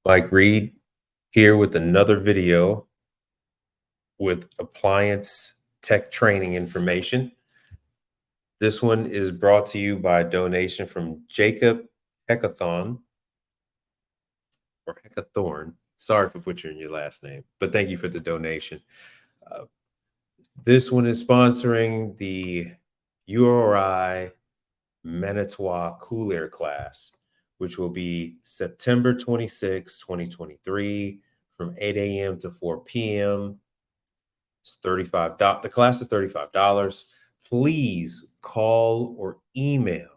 Mike Reed here with another video with appliance tech training information. This one is brought to you by a donation from Jacob Heckathon or Heckathorn. Sorry for butchering your last name, but thank you for the donation. Uh, this one is sponsoring the URI Manitowoc Koolaire class, which will be September 26, 2023 from 8 a.m. to 4 p.m. It's $35. The class is $35. Please call or email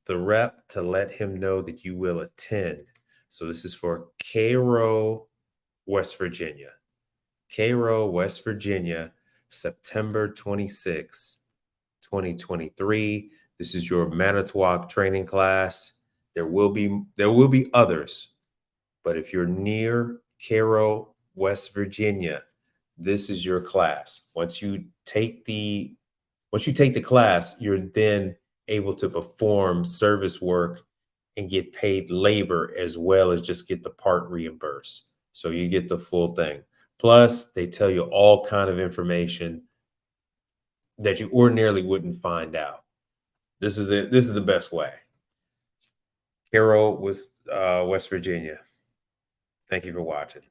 the rep to let him know that you will attend. So this is for Cairo, West Virginia. Cairo, West Virginia, September 26, 2023. This is your Manitowoc training class. There will be others, but if you're near Cairo, West Virginia, this is your class. Once you take the class, you're then able to perform service work and get paid labor as well as just get the part reimbursed. So you get the full thing. Plus, they tell you all kind of information that you ordinarily wouldn't find out. This is the best way. Cairo, West Virginia. Thank you for watching.